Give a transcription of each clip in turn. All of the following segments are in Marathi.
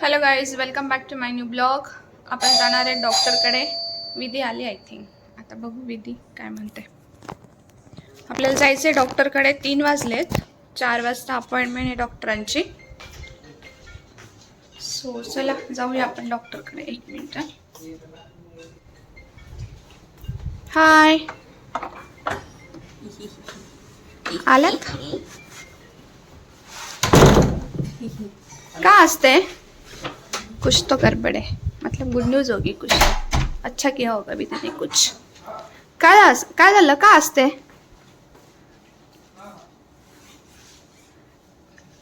Hello guys, welcome back to my new blog. आपण जाणार आहे डॉक्टरकडे. विधी आली आय थिंक. आता बघू विधी काय म्हणते. आपल्याला जायचं आहे डॉक्टरकडे. 3 वाजलेत. 4 वाजता अपॉइंटमेंट आहे डॉक्टरांची. सो चला जाऊया आपण डॉक्टरकडे. 1 मिनिट. हाय, आलात? का असते? कुछ तो गड़बड़ है, मतलब गुड न्यूज होगी कुछ. अच्छा किया होगा विधी ने कुछ. काय झालं? का असते?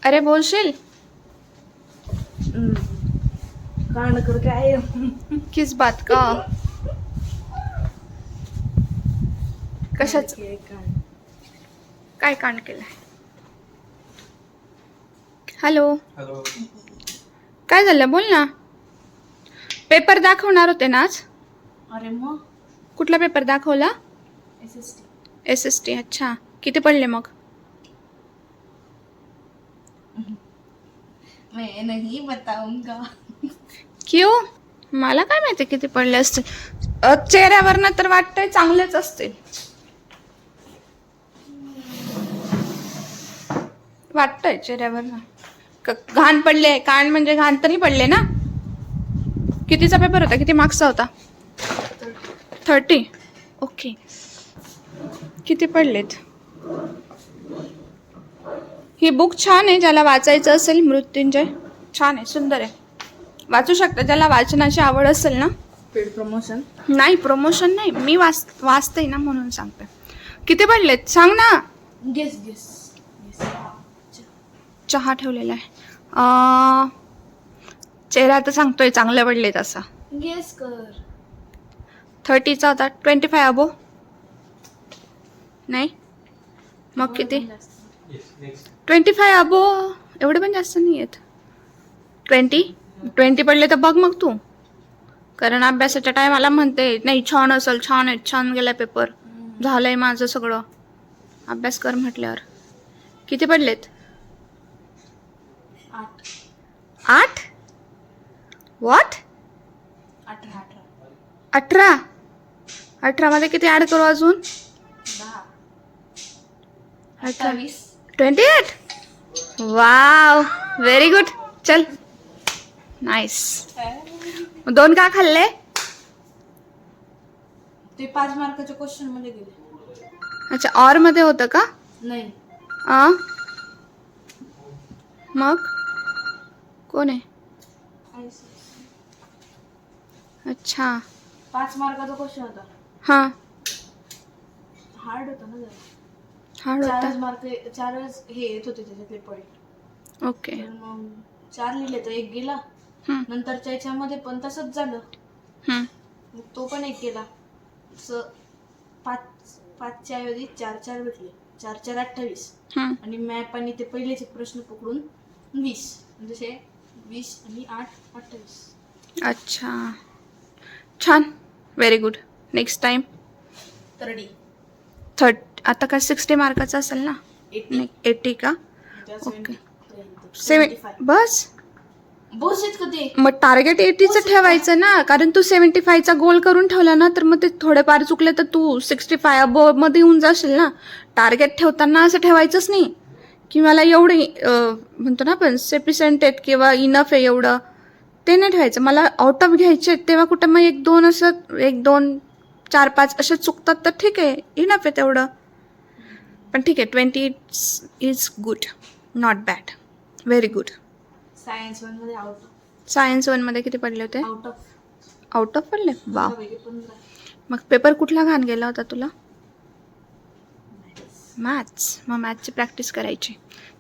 अरे बोलशील? कांड करके आए हो. किस बात का? कशाच? काय कांड केलंय? हॅलो, काय झालं? बोल ना. पेपर दाखवणार होते ना आज? अरे मग कुठला पेपर दाखवला? SST. SST. अच्छा, किती पडले मग? मैं नहीं बताऊंगा. क्यों? मला काय माहिती किती पडले असते. चेहऱ्यावरनं तर वाटतंय चांगलेच असतील. वाटतंय चेहऱ्यावरनं. घाण पडले. कान म्हणजे घाण तरी पडले ना. कितीचा पेपर होता? किती मार्क्सचा होता? 30. ओके. किती पडलेत? ही बुक छान आहे. ज्याला वाचायचं असेल, मृत्युंजय छान आहे, सुंदर आहे. वाचू शकता ज्याला वाचनाची आवड असेल ना. पेड प्रमोशन नाही, प्रमोशन नाही. मी वाचते ना म्हणून सांगते. किती पडलेत सांग ना. Guess guess. चहा ठेवलेला आहे. चेहरा तर सांगतोय चांगले पडलेत असा. गेस कर. 30चा होता. 25 अबो नाही. मग किती? 25 अबो. एवढे पण जास्त नाही आहेत. 20 पडले तर बघ मग तू. कारण अभ्यासाच्या टायमाला म्हणते नाही छान असेल, छान आहे, छान गेला पेपर, झालंय माझं सगळं. अभ्यास कर म्हटल्यावर. किती पडलेत? 8. व्हॉट? 18. 18 मध्ये किती ऍड करू अजून? 28. 28. Wow, very good. चल, नाईस. 2 का खाल्ले? ते 5 मार्काच्या क्वेश्चन मध्ये गेले. अच्छा, और मध्ये होतं का? नाही. मग कोण आहे? अच्छा, 5 मार्काचा क्वेश्चन होता. हां. हार्ड होता ना जरा. हार्ड होता. 4 मार्क, 4 हे येत होते त्याच्यातले पॉईंट. ओके. तर मग 4 लिहिले तर 1 गेला. नंतरच्या याच्यामध्ये पण तसंच झालं. मग तो पण 1 गेला. असं 5च्या ऐवजी 4 भेटले. 4 28. आणि मॅप आणि ते पहिलेचे प्रश्न पकडून 20. म्हणजे 20 आणि 8 28. अच्छा, छान, व्हेरी गुड. Next time 30. आता काय 60 मार्काचा असेल ना? 80 का? ओके. 75. बस. बोलशीत का ते? मग टार्गेट 80चं ठेवायचं ना. कारण तू 75चा गोल करून ठेवला ना, तर मग ते थोडेफार चुकले तर तू 65 अबोव मध्ये येऊन जाशील ना. टार्गेट ठेवताना असं ठेवायचंच नाही की मला एवढे म्हणतो ना आपण सफिशियंट आहेत किंवा इनफ आहे एवढं. ते नाही ठेवायचं. मला आउट ऑफ घ्यायचे तेव्हा कुठं मग 1-2 असं 1-2 4-5 असे चुकतात तर ठीक आहे, इनफ आहे तेवढं. पण ठीक आहे, 20 is good, not bad, very good. Science 1 मध्ये सायन्स 1 मध्ये किती पडले होते? आउट ऑफ पडले. वा. 15. मग पेपर कुठला घाण गेला होता तुला? मैथ्स. मग मैथ्स की प्रैक्टिस करायची.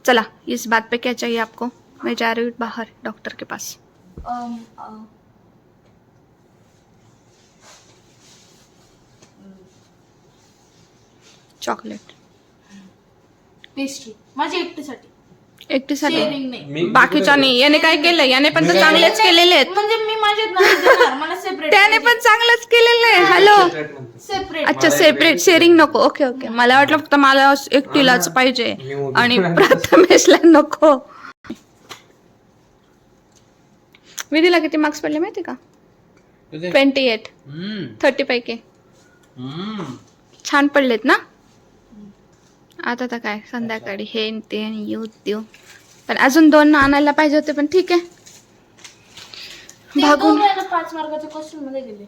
चला, इस बात पे क्या चाहिए आपको? मैं जा रही हूँ बाहर डॉक्टर के पास. चॉकलेट. पेस्ट्री माझ्या एकटीसाठी. एकटीसाठी? Sharing नाही. बाकीच्या नाही. याने काय केलं? याने पण तर चांगलेच केलेले आहेत. म्हणजे मी माझ्यात नाही देणार, मला सेपरेट. त्याने पण चांगलंच केलेलं आहे. हॅलो. सेपरेट. अच्छा, सेपरेट शेअरिंग नको. Okay okay. मला वाटलं फक्त मला एकटीलाच पाहिजे आणि प्रथमेशला नको. विधीला किती मार्क्स पडले माहिती का? 28. 30 पैकी छान पडलेत ना. आता तर काय संध्याकाळी हे न ते येऊ देऊ, पण अजून 2 आणायला पाहिजे होते, पण ठीक आहे. भागून 5 मार्काच्या क्वेश्चन मध्ये गेले.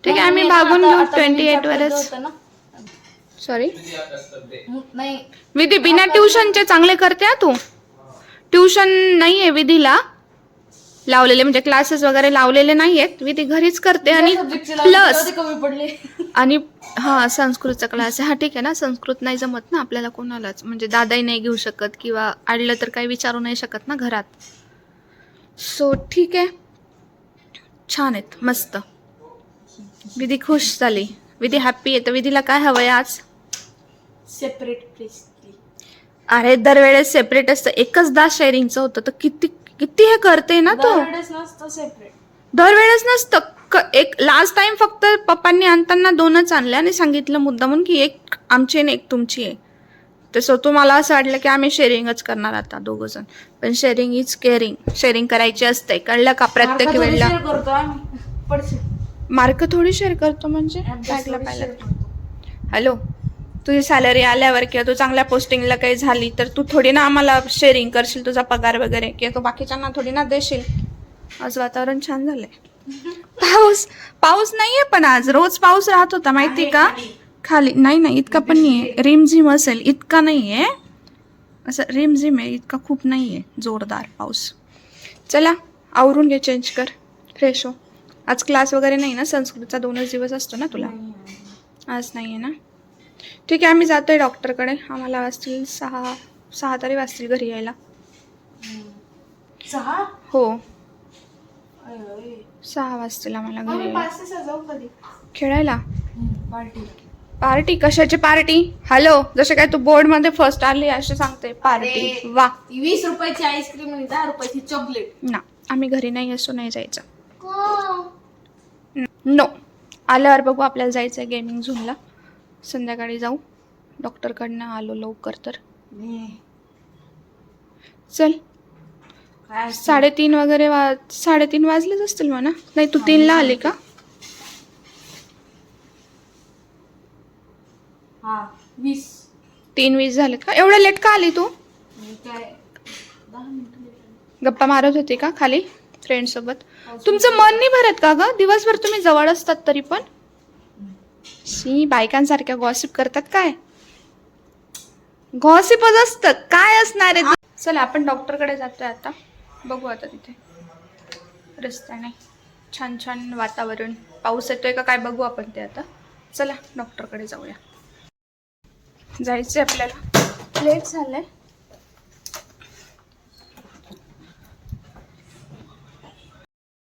ठीक आहे, आम्ही भागून घेऊ 28 वरच. सॉरी नाही विधी बिना ट्युशनचे चांगले करते हा तू. ट्युशन नाहीये विधीला लावलेले, म्हणजे क्लासेस वगैरे लावलेले नाहीयेत. विधी घरीच करते आणि प्लस कमी पडले. आणि हा संस्कृतचा क्लास आहे. हा ठीक आहे ना, संस्कृत नाही जमत ना आपल्याला कोणालाच, म्हणजे दादाही नाही घेऊ शकत किंवा आडलं तर काही विचारू नाही शकत ना घरात. सो ठीक आहे, छान आहेत, मस्त. विधी खुश झाली, विधी हॅप्पी आहे. तर विधीला काय हवंय आज? Separate place. अरे दरवेळेस सेपरेट असतं, एकचदा शेअरिंगचं होतं तर किती किती हे करते ना तो. सेपरेट दरवेळेस नसतं. एक लास्ट टाइम फक्त पप्पांनी आणताना 2च आणल्या आणि सांगितलं मुद्दामून की एक आमची आणि एक तुमची आहे. तसं तुम्हाला असं वाटलं की आम्ही शेअरिंगच करणार आता 2 जण, पण शेअरिंग इज केअरिंग. शेअरिंग करायची असते, कळलं का? प्रत्येक वेळेला मार्क थोडी शेअर करतो म्हणजे ऐकलं पाहिलं. हॅलो, तुझी सॅलरी आल्यावर किंवा तू चांगल्या पोस्टिंगला काही झाली तर तू थोडी ना आम्हाला शेअरिंग करशील तुझा पगार वगैरे, किंवा तू बाकीच्यांना थोडी ना देशील. आज वातावरण छान झालंय. पाऊस नाहीये, पण आज रोज पाऊस राहत होता माहिती का? खाली नाही इतका पण नाहीये. रिमझिम असेल, इतका नाहीये. असं रिमझिम आहे, इतका खूप नाहीये जोरदार पाऊस. चला आवरून घे, चेंज कर, फ्रेश हो. आज क्लास वगैरे नाही ना, संस्कृतचा 2च दिवस असतो ना तुला. आज नाहीये ना, ठीक आहे. आम्ही जातोय डॉक्टरकडे. आम्हाला वाजतील 6 तरी वाजतील घरी यायला. 6 हो 6 वाजतील आम्हाला घरी यायला. खेळायला पार्टी? कशाची पार्टी? हॅलो, जसे काय तू बोर्ड मध्ये फर्स्ट आली असे सांगते पार्टी. वा, 20 रुपयाची आईस्क्रीम आणि 10 रुपयाची चॉकलेट. ना आम्ही घरी नाही असो, नाही जायचं. नो, आल्यावर बघू. आपल्याला जायचंय गेमिंग झोनला, संध्याकाळी जाऊ. डॉक्टरकडनं आलो लवकर तर चल. 3:30 वगैरे 3:30 वाजलेच असतील म्हणा. नाही तू 3ला आली का? 3:20 झाले का? एवढं लेट का आली तू? गप्पा मारत होती का खाली फ्रेंड सोबत? तुमचं मन नाही भरत का ग? दिवसभर तुम्ही जवळ असतात तरी पण बायकांसारख्या गॉसिप करतात काय? गॉसिपच असतं काय असणार आहे. चला आपण डॉक्टरकडे जातोय आता. बघू आता तिथे रस्त्याने छान छान वातावरण, पाऊस येतोय का काय बघू आपण ते आता. चला डॉक्टरकडे जाऊया. जायचंय आपल्याला, लेट झालंय.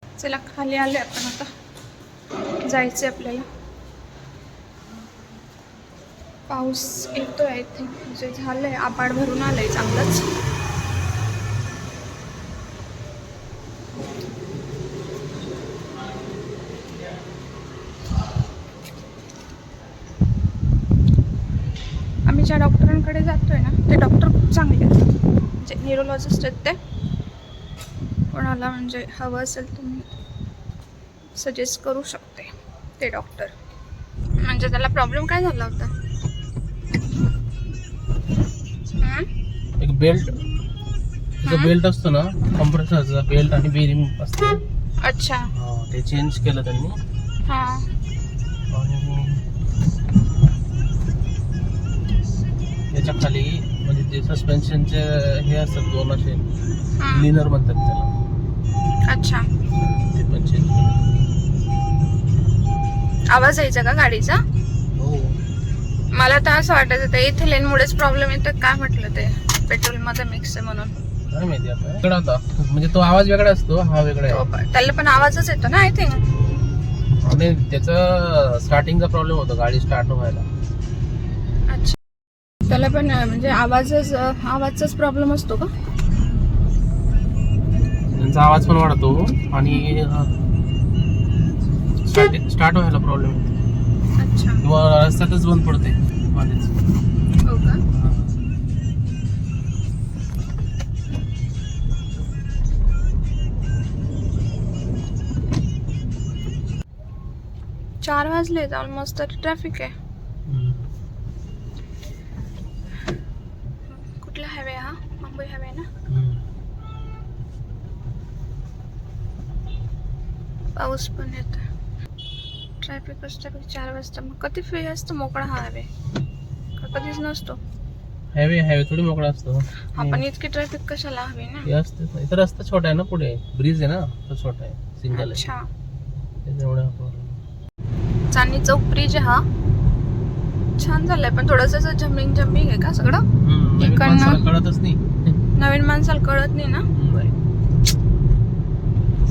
चला खाली आले आपण आता, जायचंय आपल्याला. पाऊस येतोय इथे, म्हणजे झालंय, आभाळ भरून आलंय चांगलंच. आम्ही ज्या डॉक्टरांकडे जातोय ना ते डॉक्टर खूप चांगले आहेत, म्हणजे न्यूरोलॉजिस्ट आहेत ते. कोणाला म्हणजे हवं असेल तुम्ही सजेस्ट करू शकते ते डॉक्टर. म्हणजे त्याला प्रॉब्लेम काय झाला होता? एक बेल्ट, जो बेल्ट असतो ना कॉम्प्रेसरचा बेल्ट आणि बेरिंग असते. अच्छा, ते चेंज केलं त्यांनी. हा, आणि त्याच्या खाली म्हणजे ते सस्पेन्शनचे हे असतात 2 असे क्लीनर म्हणतात त्याला. अच्छा, ते पण चेंज केलं. आवाज यायचा का गाडीचा? हो, मला तर असं वाटायचं ते इथिलीनमुळेच प्रॉब्लेम येतात काय, म्हटलं ते पेट्रोल मध्ये मिक्स आहे म्हणून. काय माहिती आता वेगळा होता, म्हणजे तो आवाज वेगळा असतो, हा वेगळा आहे. त्याला पण आवाजच येतो ना आय थिंक. आणि त्याचा स्टार्टिंगचा प्रॉब्लेम होता, गाडी स्टार्ट व्हायला. अच्छा, त्याला पण म्हणजे आवाजचाच प्रॉब्लेम असतो का? त्यांचा आवाज पण वाढतो आणि स्टार्ट व्हायला प्रॉब्लेम होतो. अच्छा, किंवा रस्त्यातच बंद पडते मध्येच. हो का? 4 वाजले ऑलमोस्ट, तरी ट्रॅफिक आहे. कुठला हायवे हा? मुंबई हायवे ना. पाऊस पण येतोय. ट्रॅफिकच ट्रॅफिक 4 वाजता. मग कधी फ्री असतो मोकळा हा हायवे? कधीच नसतो. हायवे थोडी मोकळा असतो. आपण इतकी ट्रॅफिक कशाला हवी ना. हे असते इथं, रस्ता छोटा आहे ना, पुढे ब्रिज आहे ना, तो छोटा आहे, सिंगल आहे. अच्छा. त्याच्यामुळे चांदणी चौक ब्रिज हा छान झालाय, पण थोडस जम्मिंग आहे का सगळं. नवीन माणसाला कळतच नाही. नवीन माणसाला कळत नाही ना. नाही.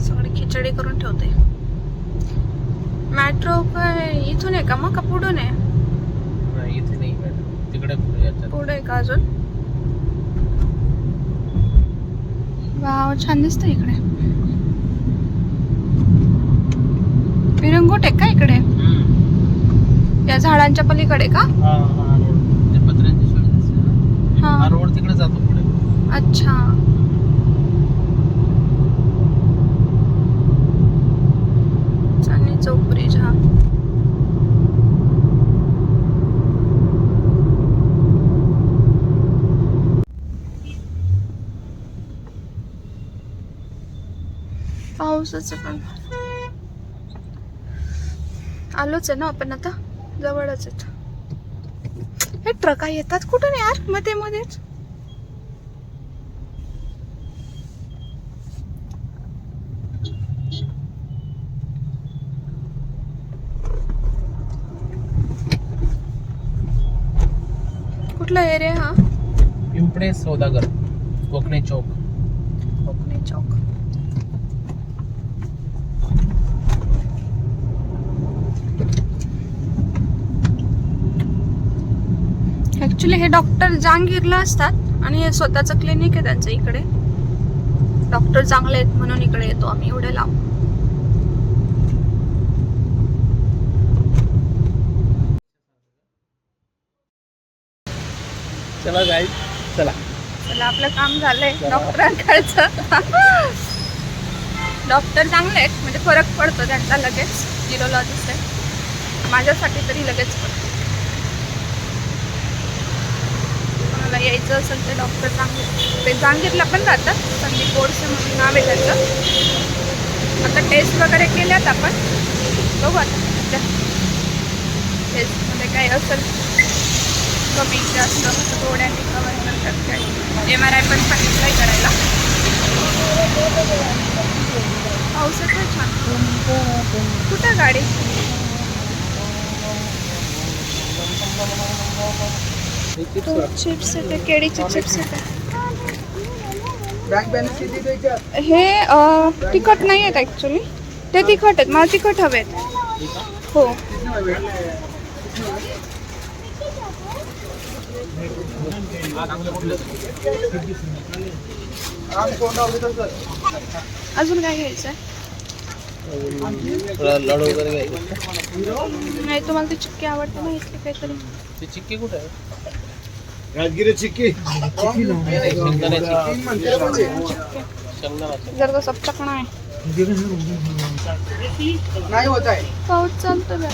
सगळी खिचडी करून ठेवते. मेट्रो काय इथून आहे का मग का पुढून आहे? नाही, इथे नाही, तिकडे पुढे याच्यात. पुढे आहे का अजून? वाव, छान दिसतं इकडे. विरंगुट आहे का इकडे? या झाडांच्या पलीकडे का? हा रोड, ते पत्र्यांची सोय दिसते ना. हा हा रोड तिकडे जातो पुढे. अच्छा. चांदणी चौक ब्रिज हा. पावसाचं पण आलोच आहे ना आपण आता, जवळच आहेत. हे ट्रका येतात कुठून यार मध्ये मध्येच? कुठला एरिया हा? पिंपळे सौदागर, कोकणे चौक. कोकणे चौक. ऍक्च्युली हे डॉक्टर जहांगीरला असतात आणि हे स्वतःचं क्लिनिक आहे त्यांचं इकडे. डॉक्टर चांगले आहेत म्हणून इकडे येतो आम्ही एवढे लांब. चला गाईज, चला. चला, आपलं काम झालंय डॉक्टरांकडचं. डॉक्टर चांगले आहेत, म्हणजे फरक पडतो त्यांचा लगेच. न्यूरोलॉजिस्ट आहे, माझ्यासाठी तरी लगेच पडतो. मला यायचं असेल तर डॉक्टर चांगले. ते जहांगीरला पण राहतात, संदीप बोरसे म्हणून नाव आहे त्यांचं. आता टेस्ट वगैरे केल्यात आपण, बघू आता टेस्टमध्ये काय असेल कमी जास्त थोड्याने कवर करतात. काय MRI पण सांगितलंय करायला. पावसात आहे छान. कुठं गाडी? चिप्स येते, केळीचे चिप्स येते. हे तिखट नाही आहेत ॲक्च्युली, ते तिखट आहेत. मला तिखट हवेत. हो. अजून काय घ्यायचं आहे? लाडू वगैरे घ्यायचे. नाही, तुम्हाला ती चिक्की आवडते ना इथली काहीतरी? ती चिक्की कुठे आहे? राजगिरी चिक्की जर का सब चकना आहे. नहीं होता है. पाऊस चालतो बघ.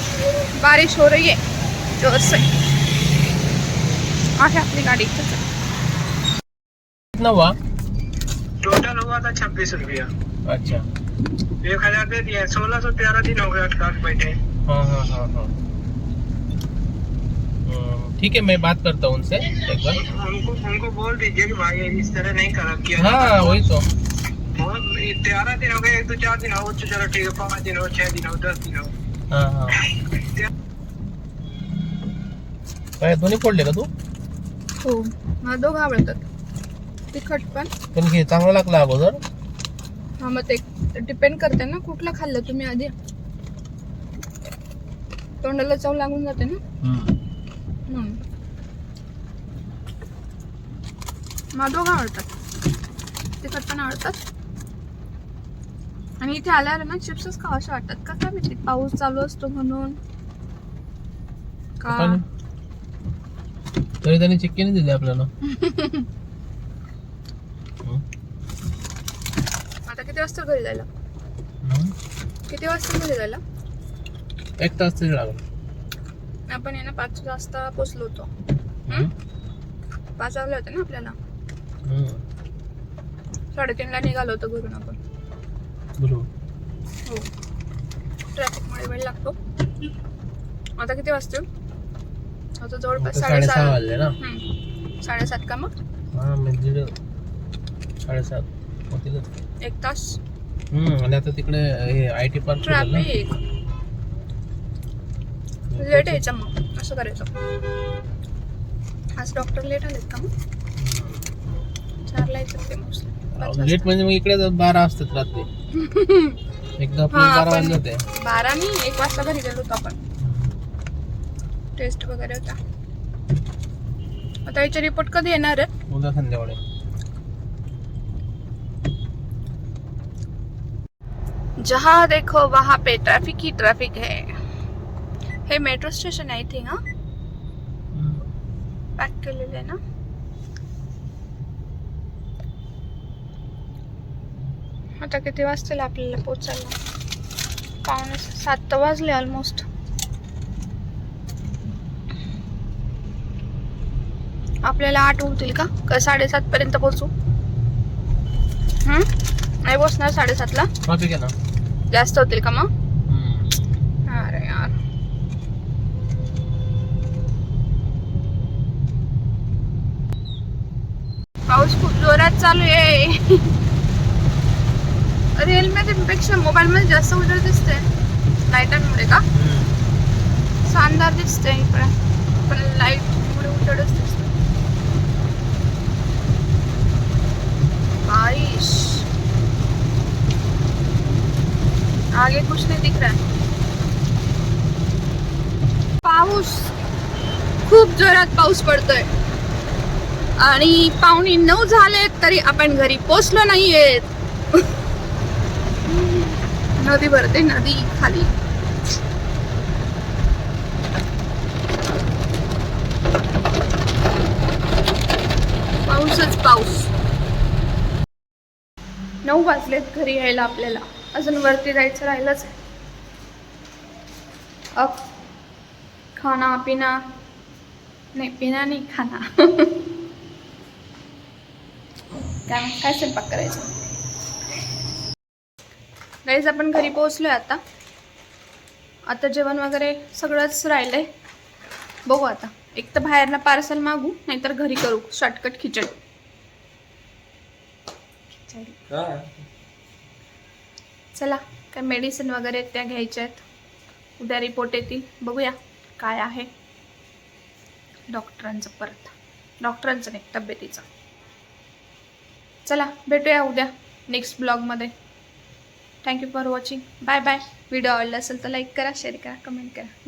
बारिश हो रही है जोर से. आहे आपली गाडी इथंच आहे. कितना हुआ? टोटल हुआ था 26 रुपया. अच्छा. 1000 दे दिया. 1613 दिन हो गया अटकाट बैठे. हाँ. ठीक है, मैं बात करता हूँ उनसे एक बार. उनको बोल दीजिए कि भाई इस तरह नहीं कर किया. हाँ, वही तो. 13 दिन हो गए. 1 2 4 दिन हो तो चलो ठीक है. 5 दिन हो, 6 दिन हो, 10 दिन हो. हाँ. काय दोन्ही फोडले का तू? हो, मला दोघं आवडतात. तिखट पण घे, चांगला लागला अगोदर. हा, मग ते डिपेंड करते ना कुठलं खाल्लं तुम्ही आधी. तोंडाला चव लागून जाते ना. मला दोघं आवडतात. तिखट पण आवडतात. आणि इथे आल्यावर ना चिप्सच खावाशे वाटतात का काय माहिती. पाऊस चालू असतो म्हणून का तरी त्यांनी चिक्की नाही दिली आपल्याला. आता किती वाजता घरी जायला? किती वाजता घरी जायला? 1 तास तरी लागला. आपण आहे ना 5 वाजता पोचलो होतो. 5 वाजले होते ना आपल्याला. 3:30ला निघालो होतो घरून आपण. बरोबर. हो, ट्रॅफिकमुळे वेळ लागतो. आता किती वाजतील? आता जवळपास 6:30 वाजले ना. 7:30 का मग? हा म्हणजे 7:30 होतील. 1 तास आणि आता तिकडे हे IT पार्क ट्रॅफिक. लेट यायचं मग असं करायचं. आज डॉक्टर लेट आलेत का मग? 4ला येतात ते मोस्टली. लेट म्हणजे मग इकडे 12 असतात रात्री. एकदा आपण 12 वाजले होते. 12 नाही, 1 वाजता घरी गेलो होतो आपण. टेस्ट वगैरे होता. आता याचे रिपोर्ट कधी येणार आहे? उद्या संध्याकाळी. जहाँ देखो वहाँ पे ट्रैफिक ही ट्रैफिक है. हे मेट्रो स्टेशन आहे इथे. हा पॅक केलेलं आहे ना. आता किती वाजतील आपल्याला पोचायला? 6:45 तर वाजले ऑलमोस्ट. आपल्याला 8 होतील का 7:30 पर्यंत पोहोचू? नाही पोचणार 7:30ला. ट्रॅफिक आहे ना. जास्त होतील का मग? अरे यार, पाऊस खूप जोरात चालू आहे. रिअल मध्ये पेक्षा मोबाईल मध्ये जास्त उजेड दिसते लाईटांमुळे का? शानदार दिसते इकडे, पण लाईट मुळे उजेडच दिसते. बारिश आगे कुछ नहीं दिख रहा है. पाऊस खूप जोरात पाऊस पडतोय आणि 8:45 झाले तरी आपण घरी पोचलो नाहीयेत. नदी भरते, नदी खाली. पाऊसच पाऊस. 9 वाजलेत घरी यायला आपल्याला. अजून वरती जायचं राहिलंच आहे. अब खाना पिना नाही, पिना नाही, खाना. काय स्वयंपाक करायचं? गाईज आपण घरी पोहोचलोय आता. आता जेवण वगैरे सगळंच राहिलंय. बघू आता, एक तर बाहेरनं पार्सल मागू, नाहीतर घरी करू शॉर्टकट खिचडी. चला, काय मेडिसिन वगैरे त्या घ्यायच्या आहेत. उद्या रिपोर्ट येतील, बघूया काय आहे डॉक्टरांचं. परत डॉक्टरांचं नाही, तब्येतीचं. चला, भेटूया उद्या नेक्स्ट ब्लॉगमध्ये. Thank you for watching. Bye bye. Video आवडला असेल तर लाईक करा, शेअर करा, कमेंट करा. बाय.